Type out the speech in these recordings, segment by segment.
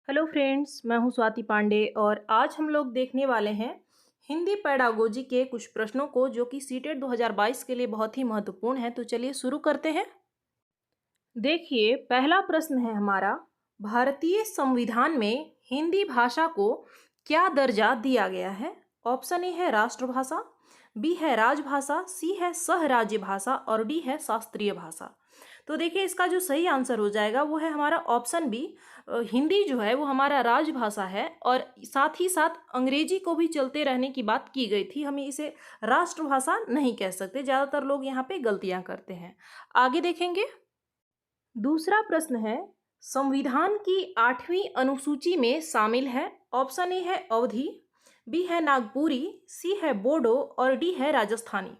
Hello friends, मैं हूं स्वाति पांडे और आज हम लोग देखने वाले हैं हिंदी पेडागोजी के कुछ प्रश्नों को जो कि सीटेट 2022 के लिए बहुत ही महत्वपूर्ण है। तो चलिए शुरू करते हैं। देखिए, पहला प्रश्न है हमारा, भारतीय संविधान में हिंदी भाषा को क्या दर्जा दिया गया है? ऑप्शन ए है राष्ट्रभाषा, बी है राजभाषा, सी है सहराज्य भाषा और डी है शास्त्रीय भाषा। तो देखिए, इसका जो सही आंसर हो जाएगा वो है हमारा ऑप्शन बी। हिंदी जो है वो हमारा राजभाषा है और साथ ही साथ अंग्रेजी को भी चलते रहने की बात की गई थी। हमें इसे राष्ट्रभाषा नहीं कह सकते। ज़्यादातर लोग यहाँ पे गलतियाँ करते हैं। आगे देखेंगे। दूसरा प्रश्न है, संविधान की 8वीं अनुसूची में शामिल है। ऑप्शन ए है अवधी, बी है नागपुरी, सी है बोडो और डी है राजस्थानी।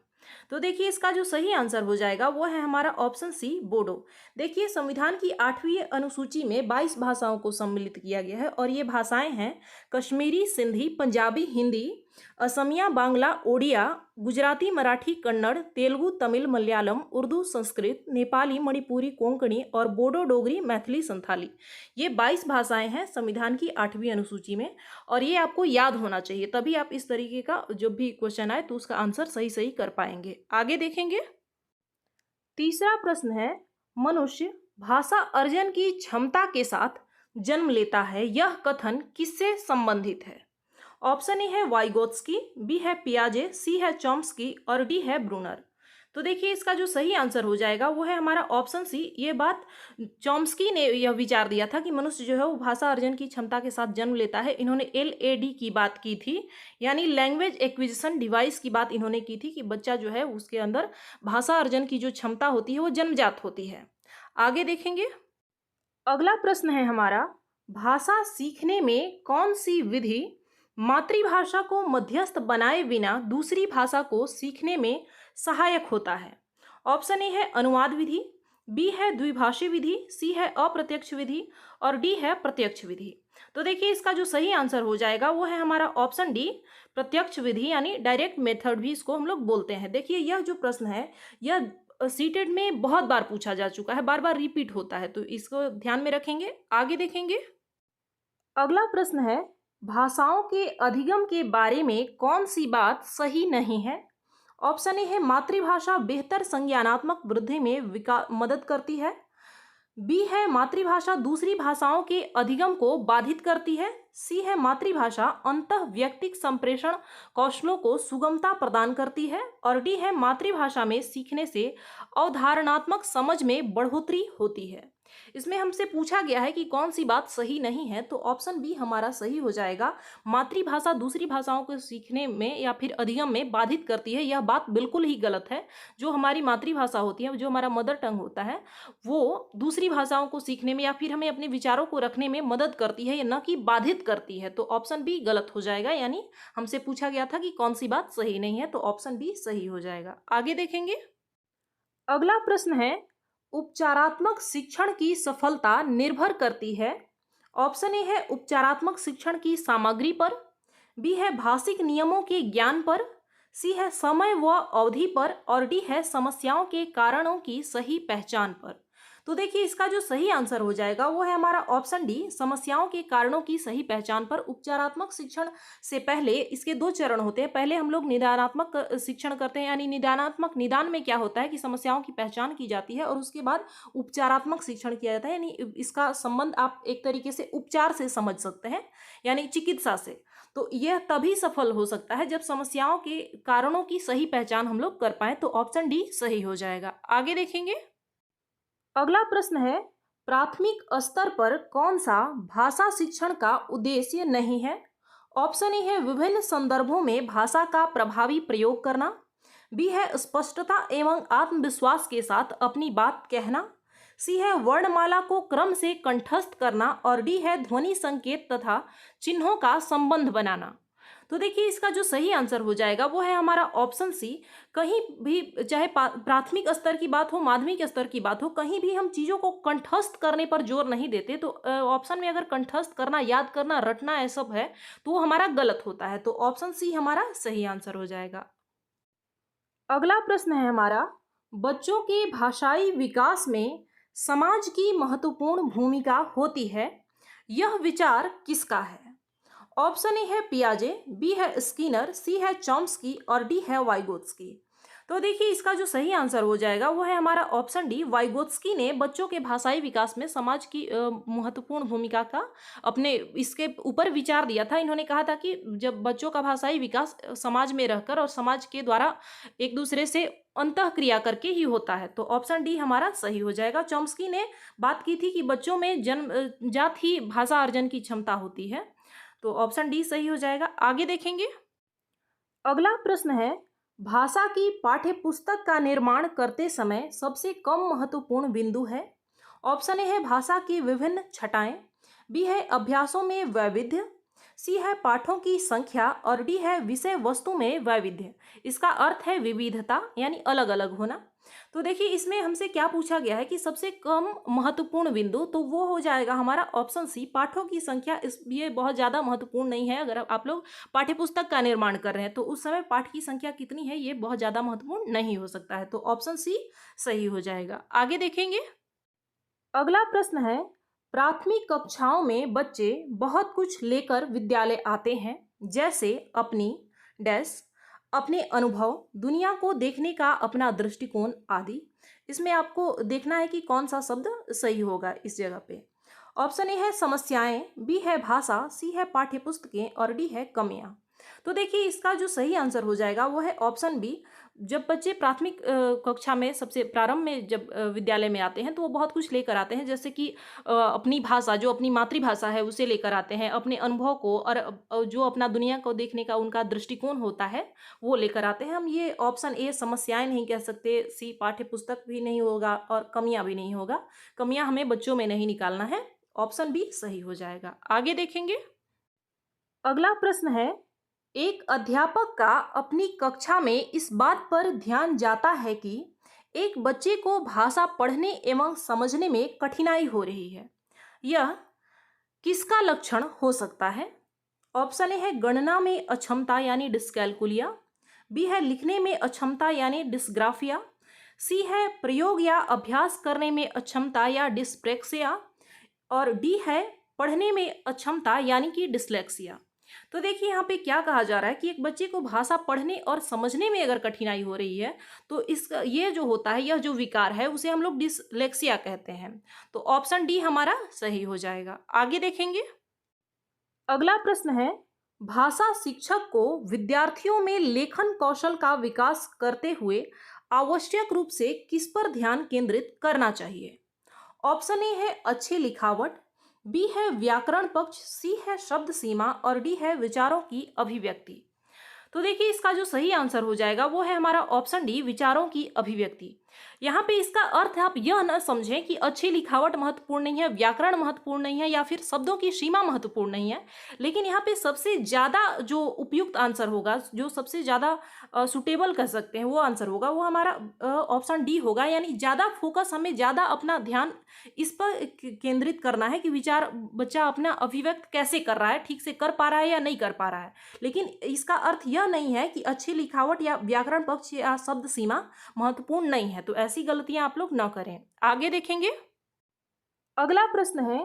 तो देखिए, इसका जो सही आंसर हो जाएगा वो है हमारा ऑप्शन सी बोडो। देखिए, संविधान की 8वीं अनुसूची में 22 भाषाओं को सम्मिलित किया गया है और ये भाषाएं हैं कश्मीरी, सिंधी, पंजाबी, हिंदी, असमिया, बांग्ला, ओडिया, गुजराती, मराठी, कन्नड़, तेलुगु, तमिल, मलयालम, उर्दू, संस्कृत, नेपाली, मणिपुरी, कोंकणी और बोडो, डोगरी, मैथिली, संथाली। ये 22 भाषाएं हैं संविधान की 8वीं अनुसूची में और ये आपको याद होना चाहिए, तभी आप इस तरीके का जब भी क्वेश्चन आए तो उसका आंसर सही सही कर पाएंगे। आगे देखेंगे। तीसरा प्रश्न है, मनुष्य भाषा अर्जन की क्षमता के साथ जन्म लेता है, यह कथन किससे संबंधित है? ऑप्शन ए है वाइगोत्स्की, बी है पियाजे, सी है चॉम्स्की और डी है ब्रूनर। तो देखिए, इसका जो सही आंसर हो जाएगा वो है हमारा ऑप्शन सी। ये बात चॉम्स्की ने यह विचार दिया था कि मनुष्य जो है वो भाषा अर्जन की क्षमता के साथ जन्म लेता है। इन्होंने LAD की बात की थी, यानी लैंग्वेज एक्विजिशन डिवाइस की बात इन्होंने की थी कि बच्चा जो है उसके अंदर भाषा अर्जन की जो क्षमता होती है वो जन्मजात होती है। आगे देखेंगे। अगला प्रश्न है हमारा, भाषा सीखने में कौन सी विधि मातृभाषा को मध्यस्थ बनाए बिना दूसरी भाषा को सीखने में सहायक होता है? ऑप्शन ए है अनुवाद विधि, बी है द्विभाषी विधि, सी है अप्रत्यक्ष विधि और डी है प्रत्यक्ष विधि। तो देखिए, इसका जो सही आंसर हो जाएगा वो है हमारा ऑप्शन डी, प्रत्यक्ष विधि, यानी डायरेक्ट मेथड भी इसको हम लोग बोलते हैं। देखिए, यह जो प्रश्न है यह सीटेट में बहुत बार पूछा जा चुका है, बार बार रिपीट होता है, तो इसको ध्यान में रखेंगे। आगे देखेंगे। अगला प्रश्न है, भाषाओं के अधिगम के बारे में कौन सी बात सही नहीं है? ऑप्शन ए है मातृभाषा बेहतर संज्ञानात्मक वृद्धि में मदद करती है, बी है मातृभाषा दूसरी भाषाओं के अधिगम को बाधित करती है, सी है मातृभाषा अंतः व्यक्तिक संप्रेषण कौशलों को सुगमता प्रदान करती है और डी है मातृभाषा में सीखने से अवधारणात्मक समझ में बढ़ोतरी होती है। इसमें हमसे पूछा गया है कि कौन सी बात सही नहीं है, तो ऑप्शन बी हमारा सही हो जाएगा। मातृभाषा दूसरी भाषाओं को सीखने में या फिर अधिगम में बाधित करती है, यह बात बिल्कुल ही गलत है। जो हमारी मातृभाषा होती है, जो हमारा मदर टंग होता है, वो दूसरी भाषाओं को सीखने में या फिर हमें अपने विचारों को रखने में मदद करती है, न कि बाधित करती है। तो ऑप्शन बी गलत हो जाएगा, यानी हमसे पूछा गया था कि कौन सी बात सही नहीं है, तो ऑप्शन बी सही हो जाएगा। आगे देखेंगे। अगला प्रश्न है, उपचारात्मक शिक्षण की सफलता निर्भर करती है। ऑप्शन ए है उपचारात्मक शिक्षण की सामग्री पर, बी है भाषिक नियमों के ज्ञान पर, सी है समय व अवधि पर और डी है समस्याओं के कारणों की सही पहचान पर। तो देखिए, इसका जो सही आंसर हो जाएगा वो है हमारा ऑप्शन डी, समस्याओं के कारणों की सही पहचान पर। उपचारात्मक शिक्षण से पहले इसके दो चरण होते हैं। पहले हम लोग निदानात्मक शिक्षण करते हैं, यानी निदान में क्या होता है कि समस्याओं की पहचान की जाती है और उसके बाद उपचारात्मक शिक्षण किया जाता है, यानी इसका संबंध आप एक तरीके से उपचार से समझ सकते हैं, यानी चिकित्सा से। तो यह तभी सफल हो सकता है जब समस्याओं के कारणों की सही पहचान हम लोग कर पाए, तो ऑप्शन डी सही हो जाएगा। आगे देखेंगे। अगला प्रश्न है, प्राथमिक स्तर पर कौन सा भाषा शिक्षण का उद्देश्य नहीं है? ऑप्शन ए है विभिन्न संदर्भों में भाषा का प्रभावी प्रयोग करना, बी है स्पष्टता एवं आत्मविश्वास के साथ अपनी बात कहना, सी है वर्णमाला को क्रम से कंठस्थ करना और डी है ध्वनि संकेत तथा चिन्हों का संबंध बनाना। तो देखिए, इसका जो सही आंसर हो जाएगा वो है हमारा ऑप्शन सी। कहीं भी, चाहे प्राथमिक स्तर की बात हो, माध्यमिक स्तर की बात हो, कहीं भी हम चीज़ों को कंठस्थ करने पर जोर नहीं देते। तो ऑप्शन में अगर कंठस्थ करना, याद करना, रटना ऐसा है तो वो हमारा गलत होता है। तो ऑप्शन सी हमारा सही आंसर हो जाएगा। अगला प्रश्न है हमारा, बच्चों के भाषाई विकास में समाज की महत्वपूर्ण भूमिका होती है, यह विचार किसका है? ऑप्शन ए है पियाजे, बी है स्किनर, सी है चॉम्स्की और डी है वाइगोत्स्की। तो देखिए इसका जो सही आंसर हो जाएगा वो है हमारा ऑप्शन डी। वाइगोत्स्की ने बच्चों के भाषाई विकास में समाज की महत्वपूर्ण भूमिका का अपने इसके ऊपर विचार दिया था। इन्होंने कहा था कि जब बच्चों का भाषाई विकास समाज में रहकर और समाज के द्वारा एक दूसरे से अंतः क्रिया करके ही होता है। तो ऑप्शन डी हमारा सही हो जाएगा। चॉम्स्की ने बात की थी कि बच्चों में जन्मजात ही भाषा अर्जन की क्षमता होती है। तो ऑप्शन डी सही हो जाएगा। आगे देखेंगे। अगला प्रश्न है, भाषा की पाठ्य पुस्तक का निर्माण करते समय सबसे कम महत्वपूर्ण बिंदु है। ऑप्शन ए है भाषा की विभिन्न छटाएं, बी है अभ्यासों में वैविध्य, सी है पाठों की संख्या और डी है विषय वस्तु में वैविध्य। इसका अर्थ है विविधता यानी अलग अलग होना। तो देखिए इसमें हमसे क्या पूछा गया है कि सबसे कम महत्वपूर्ण बिंदु, तो वो हो जाएगा हमारा ऑप्शन सी पाठों की संख्या। ये बहुत ज़्यादा महत्वपूर्ण नहीं है। अगर आप लोग पाठ्यपुस्तक का निर्माण कर रहे हैं तो उस समय पाठ की संख्या कितनी है ये बहुत ज़्यादा महत्वपूर्ण नहीं हो सकता है। तो ऑप्शन सी सही हो जाएगा। आगे देखेंगे। अगला प्रश्न है, प्राथमिक कक्षाओं में बच्चे बहुत कुछ लेकर विद्यालय आते हैं, जैसे अपनी डैश, अपने अनुभव, दुनिया को देखने का अपना दृष्टिकोण आदि। इसमें आपको देखना है कि कौन सा शब्द सही होगा इस जगह पे। ऑप्शन ए है समस्याएं, बी है भाषा, सी है पाठ्यपुस्तकें और डी है कमियां। तो देखिए इसका जो सही आंसर हो जाएगा वो है ऑप्शन बी। जब बच्चे प्राथमिक कक्षा में सबसे प्रारंभ में जब विद्यालय में आते हैं तो वो बहुत कुछ लेकर आते हैं, जैसे कि अपनी भाषा जो अपनी मातृभाषा है उसे लेकर आते हैं, अपने अनुभव को और जो अपना दुनिया को देखने का उनका दृष्टिकोण होता है वो लेकर आते हैं। हम ये ऑप्शन ए समस्याएं नहीं कह सकते, सी पाठ्य पुस्तक भी नहीं होगा और कमियां भी नहीं होगा। कमियां हमें बच्चों में नहीं निकालना है। ऑप्शन बी सही हो जाएगा। आगे देखेंगे। अगला प्रश्न है, एक अध्यापक का अपनी कक्षा में इस बात पर ध्यान जाता है कि एक बच्चे को भाषा पढ़ने एवं समझने में कठिनाई हो रही है। यह किसका लक्षण हो सकता है? ऑप्शन ए है गणना में अक्षमता यानी डिस्कैलकुलिया, बी है लिखने में अक्षमता यानी डिस्ग्राफिया, सी है प्रयोग या अभ्यास करने में अक्षमता या डिस्प्रेक्सिया और डी है पढ़ने में अक्षमता यानी कि डिसलेक्सिया। तो देखिए यहाँ पे क्या कहा जा रहा है कि एक बच्चे को भाषा पढ़ने और समझने में अगर कठिनाई हो रही है तो इसका ये जो होता है, यह जो विकार है उसे हम लोग डिसलेक्सिया कहते हैं। तो ऑप्शन डी हमारा सही हो जाएगा। आगे देखेंगे। अगला प्रश्न है, भाषा शिक्षक को विद्यार्थियों में लेखन कौशल का विकास करते हुए आवश्यक रूप से किस पर ध्यान केंद्रित करना चाहिए? ऑप्शन ए है अच्छी लिखावट, बी है व्याकरण पक्ष, सी है शब्द सीमा और डी है विचारों की अभिव्यक्ति। तो देखिए इसका जो सही आंसर हो जाएगा वो है हमारा ऑप्शन डी विचारों की अभिव्यक्ति। यहाँ पे इसका अर्थ आप यह न समझें कि अच्छी लिखावट महत्वपूर्ण नहीं है, व्याकरण महत्वपूर्ण नहीं है या फिर शब्दों की सीमा महत्वपूर्ण नहीं है, लेकिन यहाँ पे सबसे ज़्यादा जो उपयुक्त आंसर होगा, जो सबसे ज़्यादा सुटेबल कह सकते हैं वो आंसर होगा, वो हमारा ऑप्शन डी होगा। यानी ज़्यादा फोकस, हमें ज़्यादा अपना ध्यान इस पर केंद्रित करना है कि विचार बच्चा अपना अभिव्यक्त कैसे कर रहा है, ठीक से कर पा रहा है या नहीं कर पा रहा है। लेकिन इसका अर्थ यह नहीं है कि अच्छी लिखावट या व्याकरण पक्ष या शब्द सीमा महत्वपूर्ण नहीं है। तो ऐसी गलतियां आप लोग न करें। आगे देखेंगे। अगला प्रश्न है,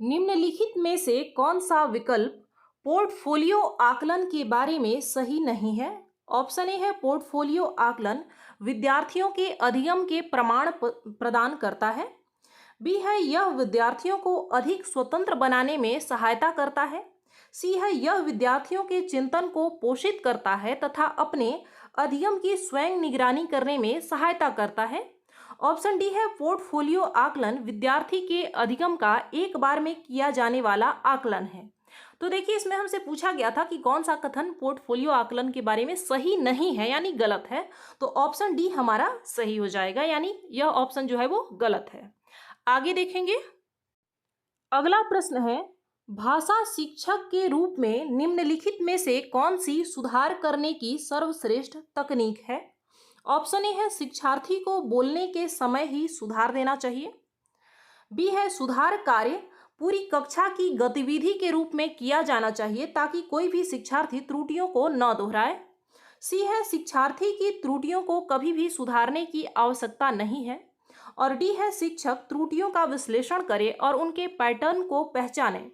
निम्नलिखित में से कौन सा विकल्प पोर्टफोलियो आकलन के बारे में सही नहीं है? ऑप्शन ए है पोर्टफोलियो आकलन विद्यार्थियों के अधिगम के प्रमाण प्रदान करता है, बी है यह विद्यार्थियों को अधिक स्वतंत्र बनाने में सहायता करता है, सी है यह विद्यार्थियों के चिंतन को पोषित करता है तथा अपने अधिगम की स्वयं निगरानी करने में सहायता करता है, ऑप्शन डी है पोर्टफोलियो आकलन विद्यार्थी के अधिगम का एक बार में किया जाने वाला आकलन है। तो देखिए इसमें हमसे पूछा गया था कि कौन सा कथन पोर्टफोलियो आकलन के बारे में सही नहीं है यानी गलत है। तो ऑप्शन डी हमारा सही हो जाएगा, यानी यह ऑप्शन जो है वो गलत है। आगे देखेंगे। अगला प्रश्न है, भाषा शिक्षक के रूप में निम्नलिखित में से कौन सी सुधार करने की सर्वश्रेष्ठ तकनीक है? ऑप्शन ए है शिक्षार्थी को बोलने के समय ही सुधार देना चाहिए, बी है सुधार कार्य पूरी कक्षा की गतिविधि के रूप में किया जाना चाहिए ताकि कोई भी शिक्षार्थी त्रुटियों को न दोहराए, सी है शिक्षार्थी की त्रुटियों को कभी भी सुधारने की आवश्यकता नहीं है और डी है शिक्षक त्रुटियों का विश्लेषण करे और उनके पैटर्न को पहचाने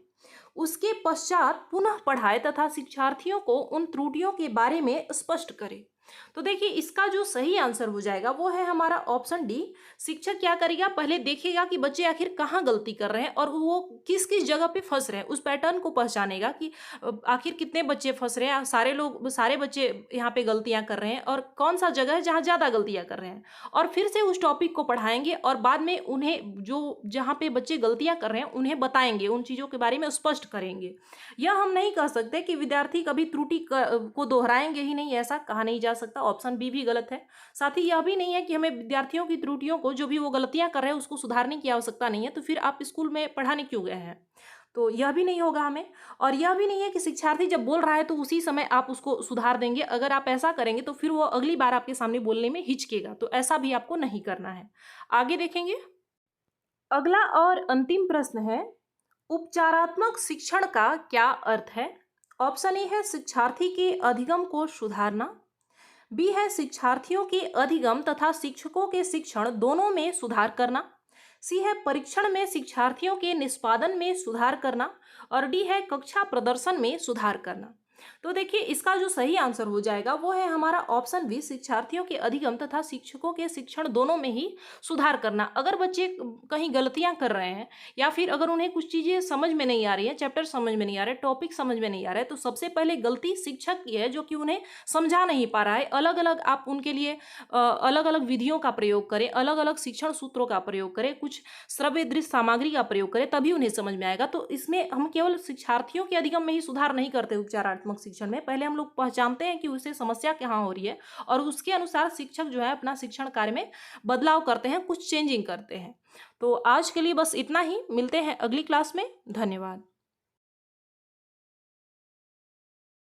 उसके पश्चात पुनः पढ़ाए तथा शिक्षार्थियों को उन त्रुटियों के बारे में स्पष्ट करे। तो देखिए इसका जो सही आंसर हो जाएगा वो है हमारा ऑप्शन डी। शिक्षक क्या करेगा, पहले देखेगा कि बच्चे आखिर कहाँ गलती कर रहे हैं और वो किस किस जगह पे फंस रहे हैं, उस पैटर्न को पहचानेगा कि आखिर कितने बच्चे फंस रहे हैं, सारे बच्चे यहाँ पे गलतियां कर रहे हैं और कौन सा जगह है जहाँ ज़्यादा गलतियां कर रहे हैं, और फिर से उस टॉपिक को पढ़ाएंगे और बाद में उन्हें जो जहाँ पे बच्चे गलतियां कर रहे हैं उन्हें बताएंगे, उन चीज़ों के बारे में स्पष्ट करेंगे। यह हम नहीं कह सकते कि विद्यार्थी कभी त्रुटि को दोहराएंगे ही नहीं, ऐसा कहा नहीं जा सकता। ऑप्शन बी भी गलत है। साथ ही यह भी नहीं है कि हमें विद्यार्थियों की त्रुटियों को, जो भी वो गलतियां कर रहे हैं उसको सुधारने की आवश्यकता नहीं है, तो फिर आप स्कूल में पढ़ाने क्यों गए हैं, तो यह भी नहीं होगा हमें। और यह भी नहीं है कि शिक्षार्थी जब बोल रहा है तो उसी समय आप उसको सुधार देंगे। अगर आप ऐसा करेंगे तो फिर वो अगली बार आपके सामने बोलने में हिचकेगा, तो ऐसा भी आपको नहीं करना है। आगे देखेंगे। अगला और अंतिम प्रश्न है, उपचारात्मक शिक्षण का क्या अर्थ है? ऑप्शन ए है शिक्षार्थी के अधिगम को सुधारना, बी है शिक्षार्थियों के अधिगम तथा शिक्षकों के शिक्षण दोनों में सुधार करना, सी है परीक्षण में शिक्षार्थियों के निष्पादन में सुधार करना, और डी है कक्षा प्रदर्शन में सुधार करना। तो देखिए इसका जो सही आंसर हो जाएगा वो है हमारा ऑप्शन बी, शिक्षार्थियों के अधिगम तथा शिक्षकों के शिक्षण दोनों में ही सुधार करना। अगर बच्चे कहीं गलतियां कर रहे हैं या फिर अगर उन्हें कुछ चीज़ें समझ में नहीं आ रही है, चैप्टर समझ में नहीं आ रहा है, टॉपिक समझ में नहीं आ रहा है, तो सबसे पहले गलती शिक्षक की है जो कि उन्हें समझा नहीं पा रहा है। अलग अलग आप उनके लिए अलग अलग विधियों का प्रयोग करें, अलग अलग शिक्षण सूत्रों का प्रयोग करें, कुछ श्रव्य दृश्य सामग्री का प्रयोग करें, तभी उन्हें समझ में आएगा। तो इसमें हम केवल शिक्षार्थियों के अधिगम में ही सुधार नहीं करते। उपचारात्मक शिक्षण में पहले हम लोग पहचानते हैं कि उसे समस्या कहाँ हो रही है और उसके अनुसार शिक्षक जो है अपना शिक्षण कार्य में बदलाव करते हैं, कुछ चेंजिंग करते हैं। तो आज के लिए बस इतना ही, मिलते हैं अगली क्लास में। धन्यवाद।